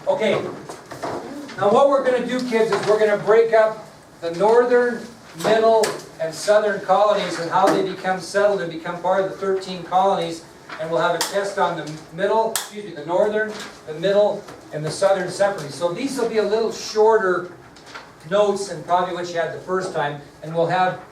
Okay, now what we're going to do, kids, is we're going to break up the northern, middle, and southern colonies and how they become settled and become part of the 13 colonies. And we'll have a test on the middle, the northern, the middle, and the southern separately. So these will be a little shorter notes than probably what you had the first time. And we'll have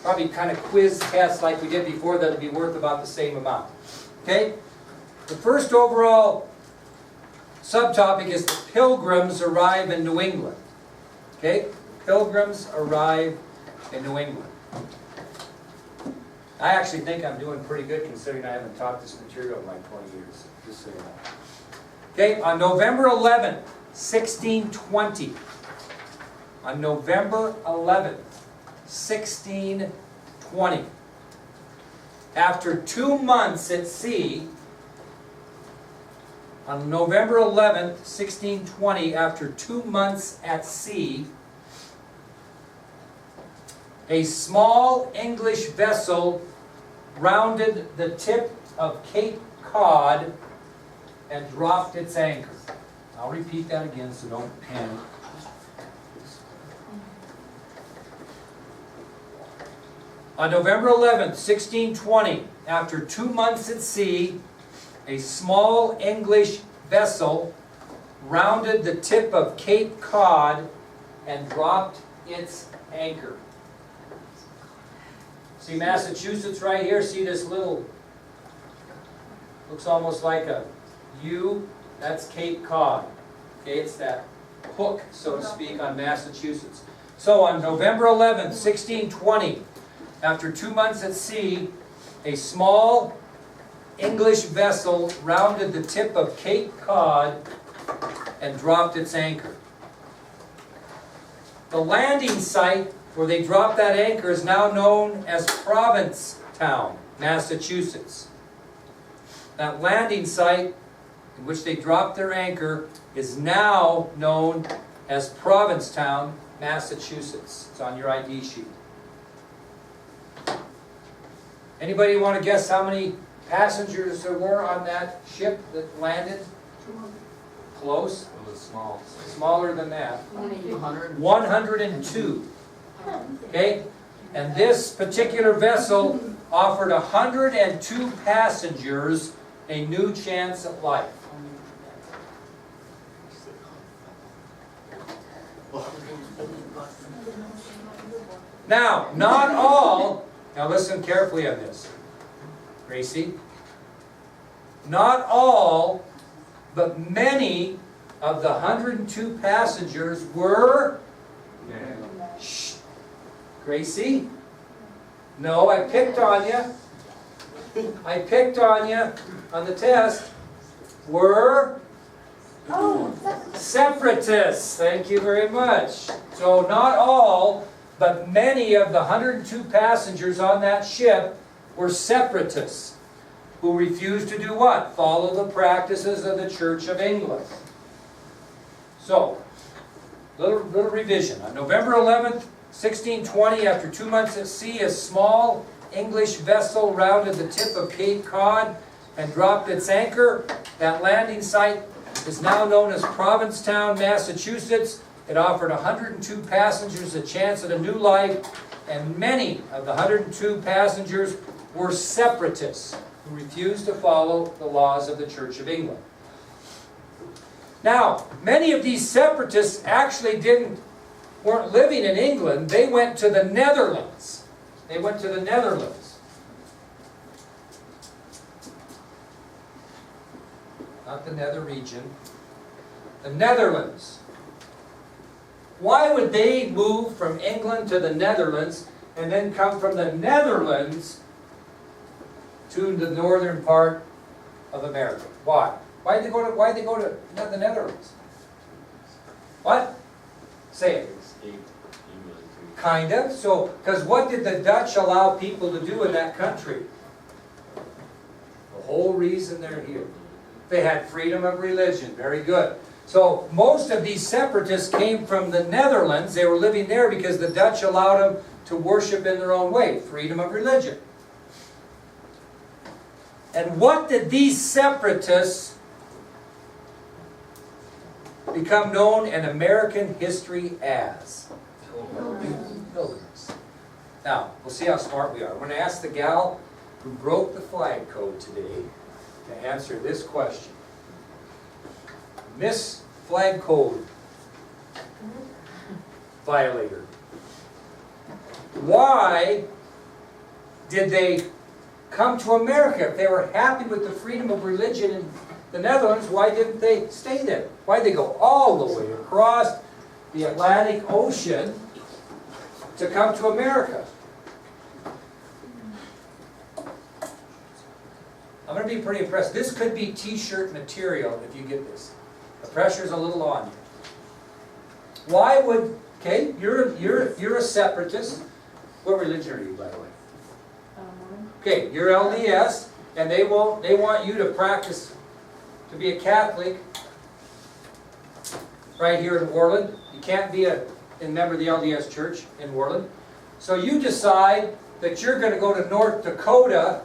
probably kind of quiz tests like we did before that'll be worth about the same amount. Okay? The first overall subtopic is the Pilgrims arrive in New England. Okay? Pilgrims arrive in New England. I actually think I'm doing pretty good considering I haven't taught this material in like 20 years. Just so you know. Okay, on November 11th, 1620. On November 11th, 1620. After 2 months at sea, on November 11th, 1620, after 2 months at sea, a small English vessel rounded the tip of Cape Cod and dropped its anchor. I'll repeat that again so don't panic. On November 11th, 1620, after 2 months at sea, a small English vessel rounded the tip of Cape Cod and dropped its anchor. See Massachusetts right here? See this little, looks almost like a U? That's Cape Cod. Okay, it's that hook, so to speak, on Massachusetts. So on November 11th, 1620, after 2 months at sea, a small English vessel rounded the tip of Cape Cod and dropped its anchor. The landing site where they dropped that anchor is now known as Provincetown, Massachusetts. That landing site in which they dropped their anchor is now known as Provincetown, Massachusetts. It's on your ID sheet. Anybody want to guess how many passengers there were on that ship that landed? 200. Close. It was small. Smaller than that. 100. 102. Okay? And this particular vessel offered 102 passengers a new chance at life. Now, not all, now listen carefully on this, Gracie. Not all, but many of the 102 passengers were... Shh. Gracie? No, I picked on you. I picked on you on the test. Were separatists. Thank you very much. So not all, but many of the 102 passengers on that ship were separatists who refused to do what? Follow the practices of the Church of England. So, little revision. On November 11th, 1620, after 2 months at sea, a small English vessel rounded the tip of Cape Cod and dropped its anchor. That landing site is now known as Provincetown, Massachusetts. It offered 102 passengers a chance at a new life, and many of the 102 passengers were separatists who refused to follow the laws of the Church of England. Now, many of these separatists actually weren't living in England. They went to the Netherlands. They went to the Netherlands. Not the nether region. The Netherlands. Why would they move from England to the Netherlands and then come from the Netherlands to the northern part of America? Why? Why did they go to the Netherlands? What? Say it. Kind of. So, because what did the Dutch allow people to do in that country? The whole reason they're here. They had freedom of religion. Very good. So, most of these separatists came from the Netherlands. They were living there because the Dutch allowed them to worship in their own way. Freedom of religion. And what did these separatists become known in American history as? Pilgrims. Now, we'll see how smart we are. We're going to ask the gal who broke the flag code today to answer this question. Miss Flag Code Violator. Why did they come to America? If they were happy with the freedom of religion in the Netherlands, why didn't they stay there? Why did they go all the way across the Atlantic Ocean to come to America? I'm going to be pretty impressed. This could be t-shirt material if you get this. The pressure's a little on you. Why would, okay, you're a separatist. What religion are you, by the way? Okay, you're LDS, and they want you to practice to be a Catholic right here in Worland. You can't be a member of the LDS Church in Worland. So you decide that you're going to go to North Dakota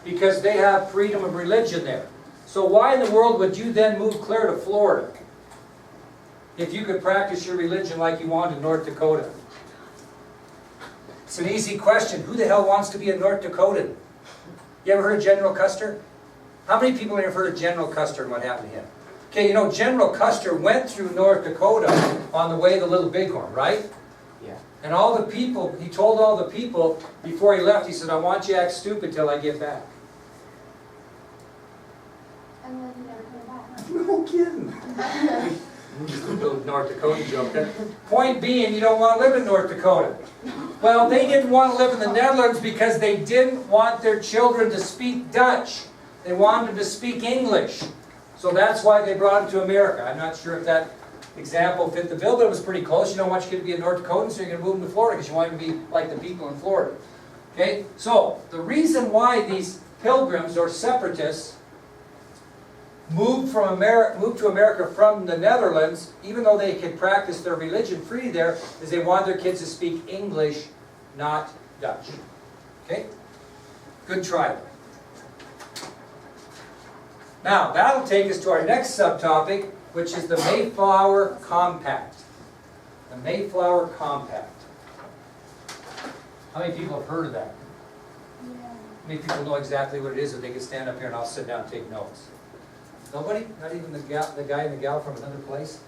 because they have freedom of religion there. So why in the world would you then move clear to Florida if you could practice your religion like you want in North Dakota? It's an easy question. Who the hell wants to be a North Dakotan? You ever heard of General Custer? How many people have heard of General Custer and what happened to him? Okay, you know, General Custer went through North Dakota on the way to Little Bighorn, right? Yeah. And all the people, he told all the people before he left, he said, I want you to act stupid till I get back. And then you never came back. No kidding. Just a little North Dakota joke there. Point being, you don't want to live in North Dakota. Well, they didn't want to live in the Netherlands because they didn't want their children to speak Dutch. They wanted them to speak English. So that's why they brought them to America. I'm not sure if that example fit the bill, but it was pretty close. You don't want your kid to be a North Dakotan, so you're going to move them to Florida because you want them to be like the people in Florida. Okay? So, the reason why these pilgrims or separatists moved to America from the Netherlands, even though they could practice their religion free there, is they wanted their kids to speak English, not Dutch. Okay? Good try. Now, that'll take us to our next subtopic, which is the Mayflower Compact. The Mayflower Compact. How many people have heard of that? Yeah. How many people know exactly what it is, that they can stand up here and I'll sit down and take notes? Nobody? Not even the guy and the gal from another place?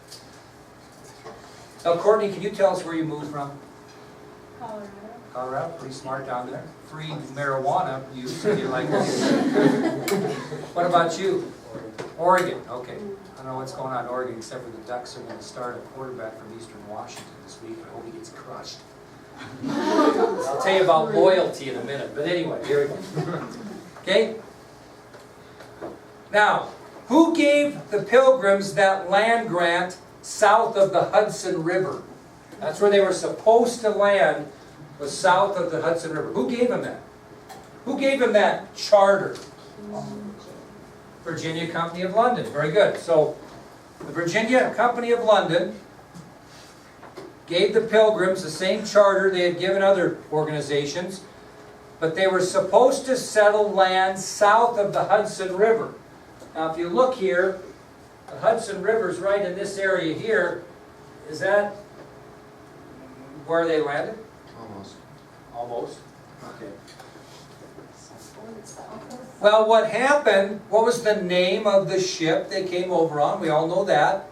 Now, Courtney, can you tell us where you moved from? Colorado. Colorado, pretty smart down there. Free marijuana use, if you like. What about you? Oregon, okay. I don't know what's going on in Oregon, except for the Ducks are going to start a quarterback from Eastern Washington this week. I hope he gets crushed. I'll tell you about loyalty in a minute, but anyway, here we go. Okay? Now, who gave the Pilgrims that land grant south of the Hudson River? That's where they were supposed to land, was south of the Hudson River. Who gave them that? Who gave them that charter? Virginia Company of London. Very good. So, the Virginia Company of London gave the Pilgrims the same charter they had given other organizations, but they were supposed to settle land south of the Hudson River. Now, if you look here, the Hudson River's right in this area here. Is that where they landed? Almost. Almost. Okay. Well, what happened, what was the name of the ship they came over on? We all know that.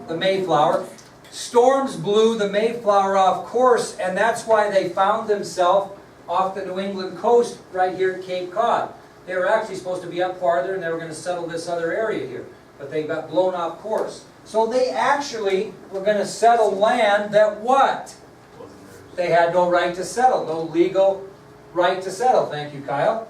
The Mayflower. Storms blew the Mayflower off course, and that's why they found themselves off the New England coast right here at Cape Cod. They were actually supposed to be up farther, and they were going to settle this other area here. But they got blown off course. So they actually were going to settle land that what? They had no right to settle, no legal right to settle. Thank you, Kyle.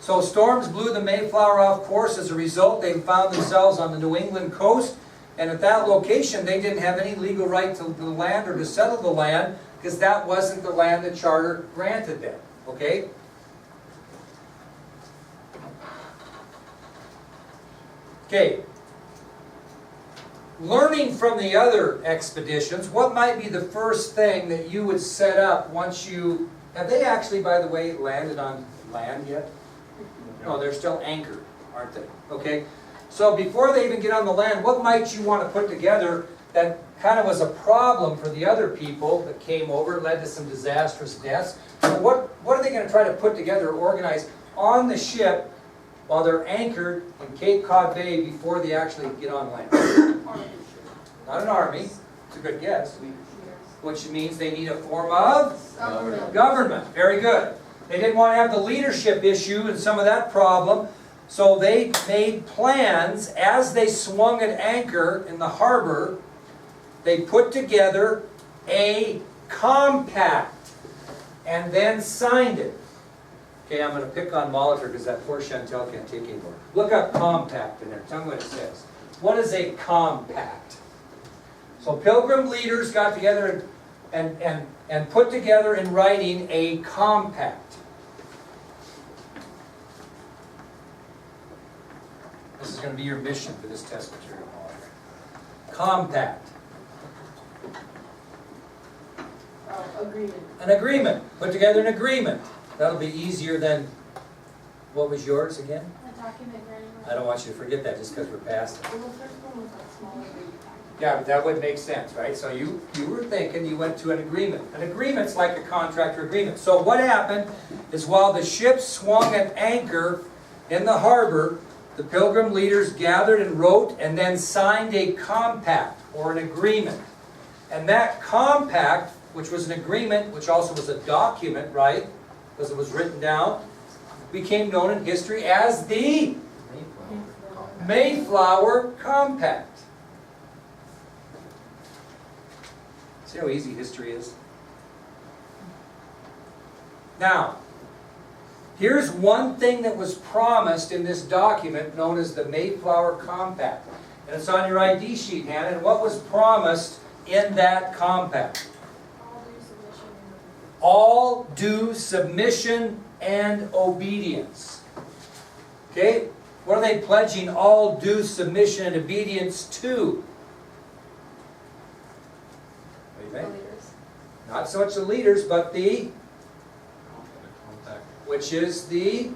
So storms blew the Mayflower off course. As a result, they found themselves on the New England coast. And at that location, they didn't have any legal right to the land or to settle the land because that wasn't the land the charter granted them. Okay? Okay. Learning from the other expeditions, what might be the first thing that you would set up once you... Have they actually, by the way, landed on land yet? No, they're still anchored, aren't they? Okay. So before they even get on the land, what might you want to put together that kind of was a problem for the other people that came over, led to some disastrous deaths? So what are they going to try to put together or organize on the ship while they're anchored in Cape Cod Bay before they actually get on land? Not an army. It's a good guess. Which means they need a form of government. Very good. They didn't want to have the leadership issue and some of that problem, so they made plans as they swung at anchor in the harbor. They put together a compact and then signed it. Okay, I'm going to pick on Molitor because that poor Chantel can't take anymore. Look up compact in there. Tell me what it says. What is a compact? So Pilgrim leaders got together and put together in writing a compact. This is going to be your mission for this test material. Compact. Agreement. An agreement. Put together an agreement. That'll be easier than, what was yours again? A document granting. I don't want you to forget that just because we're past it. Well, the first one was like smaller baby package. Yeah, but that would make sense, right? So you were thinking, you went to an agreement. An agreement's like a contract or agreement. So what happened is while the ship swung at anchor in the harbor, the Pilgrim leaders gathered and wrote and then signed a compact or an agreement. And that compact, which was an agreement, which also was a document, right? Because it was written down, became known in history as the Mayflower Compact. See how easy history is? Now, here's one thing that was promised in this document known as the Mayflower Compact. And it's on your ID sheet, Hannah. And what was promised in that compact? All due submission and obedience. Okay? What are they pledging all due submission and obedience to? What do you think? Not so much the leaders, but the, which is the,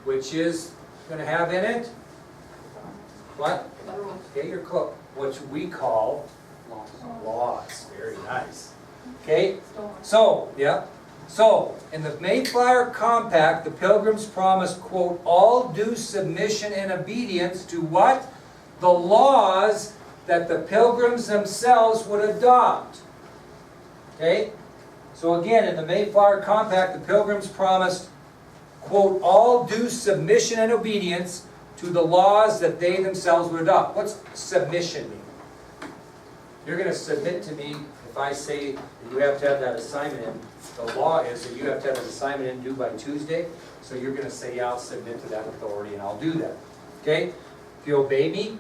which is going to have in it, what? Okay, you're close. Which we call laws. Very nice. Okay, so, yeah. So, in the Mayflower Compact, the Pilgrims promised, quote, all due submission and obedience to what? The laws that the Pilgrims themselves would adopt. Okay? So again, in the Mayflower Compact, the Pilgrims promised, quote, all due submission and obedience to the laws that they themselves would adopt. What's submission mean? You're going to submit to me if I say that you have to have that assignment in. The law is that you have to have that assignment in due by Tuesday. So you're going to say, yeah, I'll submit to that authority and I'll do that. Okay? If you obey me,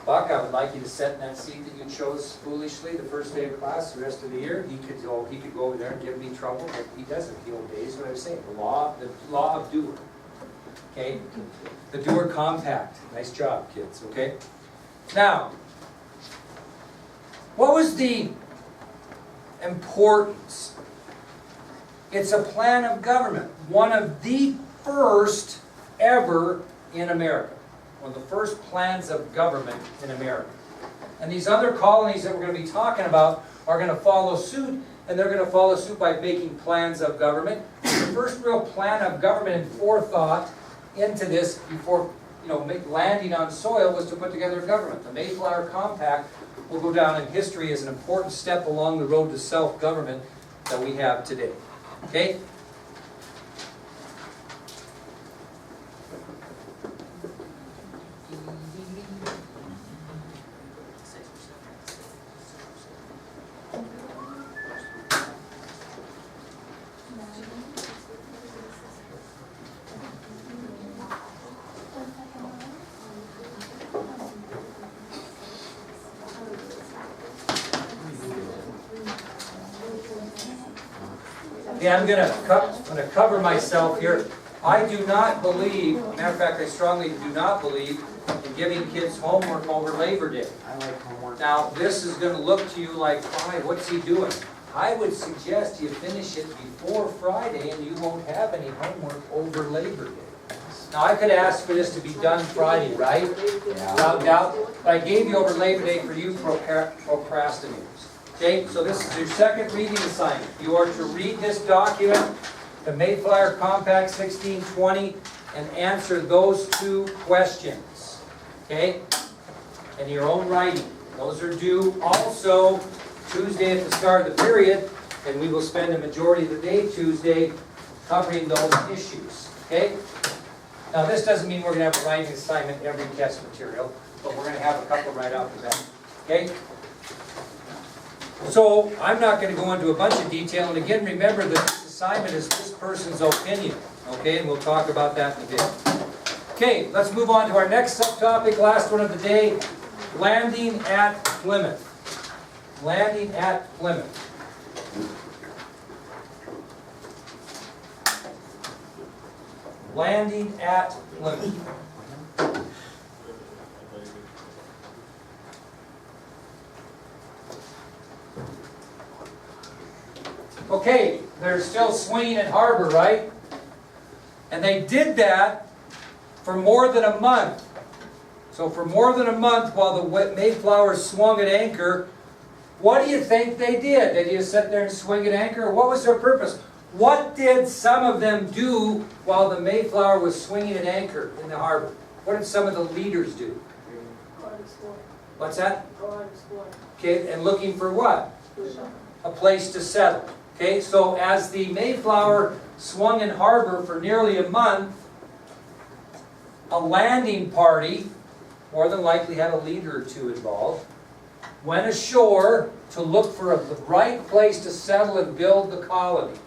Buck, I would like you to sit in that seat that you chose foolishly the first day of class, the rest of the year. He could go over there and give me trouble, but he doesn't. He obeys what I was saying. The law of doer. Okay? The doer compact. Nice job, kids. Okay? Now, what was the importance? It's a plan of government. One of the first ever in America. One of the first plans of government in America. And these other colonies that we're going to be talking about are going to follow suit, and they're going to follow suit by making plans of government. The first real plan of government and forethought into this before landing on soil was to put together a government. The Mayflower Compact will go down in history as an important step along the road to self-government that we have today. Okay? Yeah, I'm going to cover myself here. I do not believe, matter of fact, I strongly do not believe in giving kids homework over Labor Day. I like homework. Now, this is going to look to you like, why, what's he doing? I would suggest you finish it before Friday and you won't have any homework over Labor Day. Now, I could ask for this to be done Friday, right? Without doubt, but I gave you over Labor Day for you procrastinators. Okay, so this is your second reading assignment. You are to read this document, the Mayflower Compact 1620, and answer those two questions. Okay? In your own writing. Those are due also Tuesday at the start of the period, and we will spend the majority of the day Tuesday covering those issues. Okay? Now, this doesn't mean we're going to have a writing assignment every test material, but we're going to have a couple right off the bat. Okay? So, I'm not going to go into a bunch of detail, and again, remember that this assignment is this person's opinion. Okay? And we'll talk about that in a bit. Okay, let's move on to our next subtopic, last one of the day, landing at Plymouth. Landing at Plymouth. Landing at Plymouth. Okay, they're still swinging at harbor, right? And they did that for more than a month. So for more than a month while the Mayflower swung at anchor, what do you think they did? Did you sit there and swing at anchor? What was their purpose? What did some of them do while the Mayflower was swinging at anchor in the harbor? What did some of the leaders do? Go out exploring. What's that? Go out exploring. Okay, and looking for what? A place to settle. Okay, so as the Mayflower swung in harbor for nearly a month, a landing party, more than likely had a leader or two involved, went ashore to look for the right place to settle and build the colony.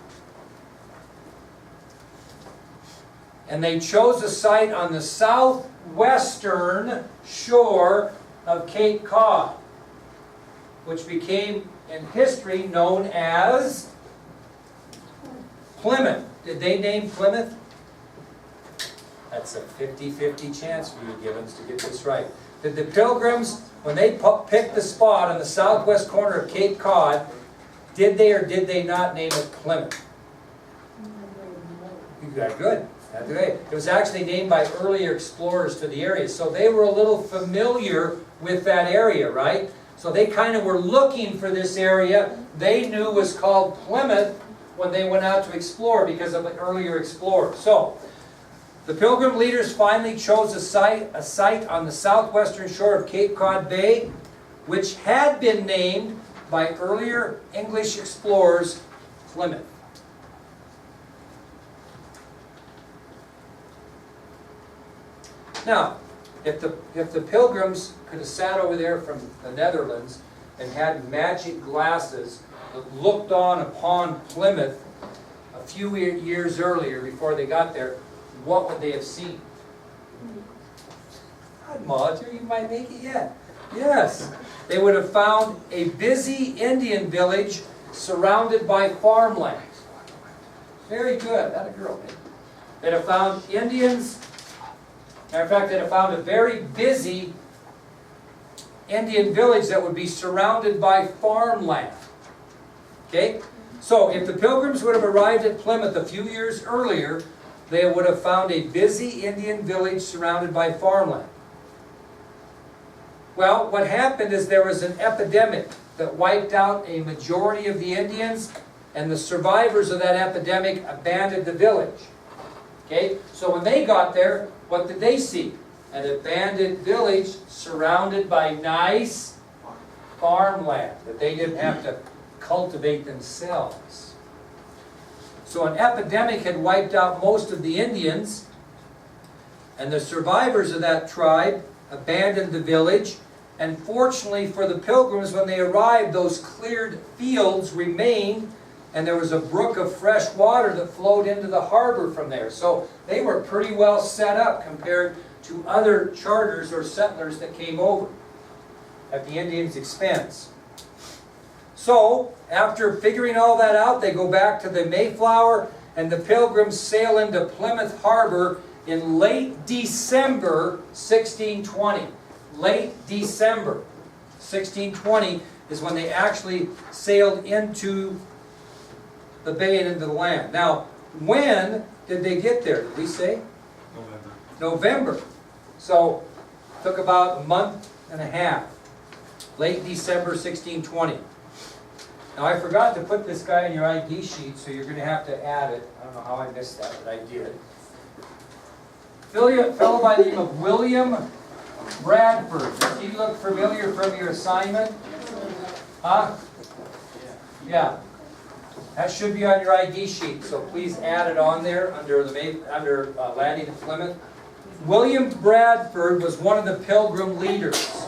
And they chose a site on the southwestern shore of Cape Cod, which became in history known as Plymouth. Did they name Plymouth? That's a 50-50 chance for you, Gibbons, to get this right. Did the Pilgrims, when they picked the spot on the southwest corner of Cape Cod, did they or did they not name it Plymouth? You got good. That's great. It was actually named by earlier explorers to the area, so they were a little familiar with that area, right? So they kind of were looking for this area they knew was called Plymouth when they went out to explore because of the earlier explorers. So, the Pilgrim leaders finally chose a site on the southwestern shore of Cape Cod Bay, which had been named by earlier English explorers Plymouth. Now, if the Pilgrims could have sat over there from the Netherlands and had magic glasses that looked on upon Plymouth a few years earlier before they got there, what would they have seen? God, Monitor, you might make it yet. Yes. They would have found a busy Indian village surrounded by farmland. Very good. That a girl. They'd have found Indians. Matter of fact, they'd have found a very busy Indian village that would be surrounded by farmland. Okay? So, if the Pilgrims would have arrived at Plymouth a few years earlier, they would have found a busy Indian village surrounded by farmland. Well, what happened is there was an epidemic that wiped out a majority of the Indians, and the survivors of that epidemic abandoned the village. Okay? So when they got there, what did they see? An abandoned village surrounded by nice farmland that they didn't have to cultivate themselves. So an epidemic had wiped out most of the Indians, and the survivors of that tribe abandoned the village. And fortunately for the Pilgrims, when they arrived, those cleared fields remained, and there was a brook of fresh water that flowed into the harbor from there. So they were pretty well set up compared to other charters or settlers that came over at the Indians' expense. So, after figuring all that out, they go back to the Mayflower, and the Pilgrims sail into Plymouth Harbor in late December 1620. Late December 1620 is when they actually sailed into the bay and into the land. Now, when did they get there? Did we say? November. So, took about a month and a half. Late December 1620. Now I forgot to put this guy in your ID sheet, so you're going to have to add it. I don't know how I missed that, but I did. Fellow by the name of William Bradford. Does he look familiar from your assignment? Huh? Yeah. That should be on your ID sheet, so please add it on there under landing at Plymouth. William Bradford was one of the Pilgrim leaders.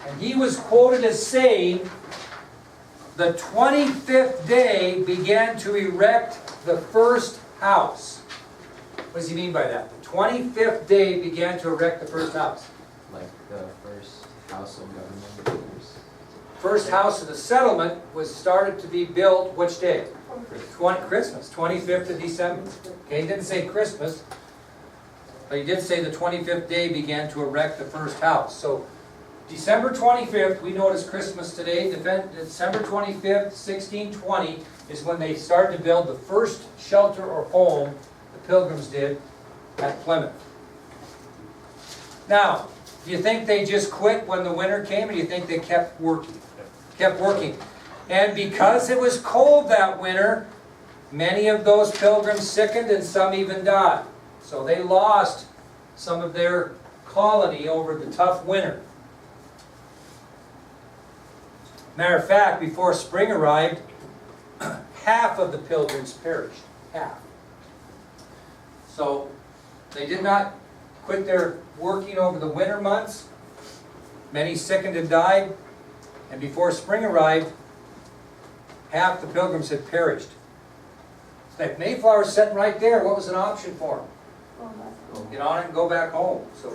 And he was quoted as saying, the 25th day began to erect the first house. What does he mean by that? The 25th day began to erect the first house. Like the first house of government. First house of the settlement was started to be built which day? Christmas, 25th of December. Okay, he didn't say Christmas, but he did say the 25th day began to erect the first house. So December 25th, we know it as Christmas today. December 25th, 1620 is when they started to build the first shelter or home the Pilgrims did at Plymouth. Now, do you think they just quit when the winter came, or do you think they kept working? Kept working. And because it was cold that winter, many of those Pilgrims sickened and some even died. So they lost some of their colony over the tough winter. Matter of fact, before spring arrived, half of the Pilgrims perished. Half. So they did not quit their working over the winter months. Many sickened and died. And before spring arrived, half the Pilgrims had perished. Like Mayflower's sitting right there. What was an option for them? Get on it and go back home. So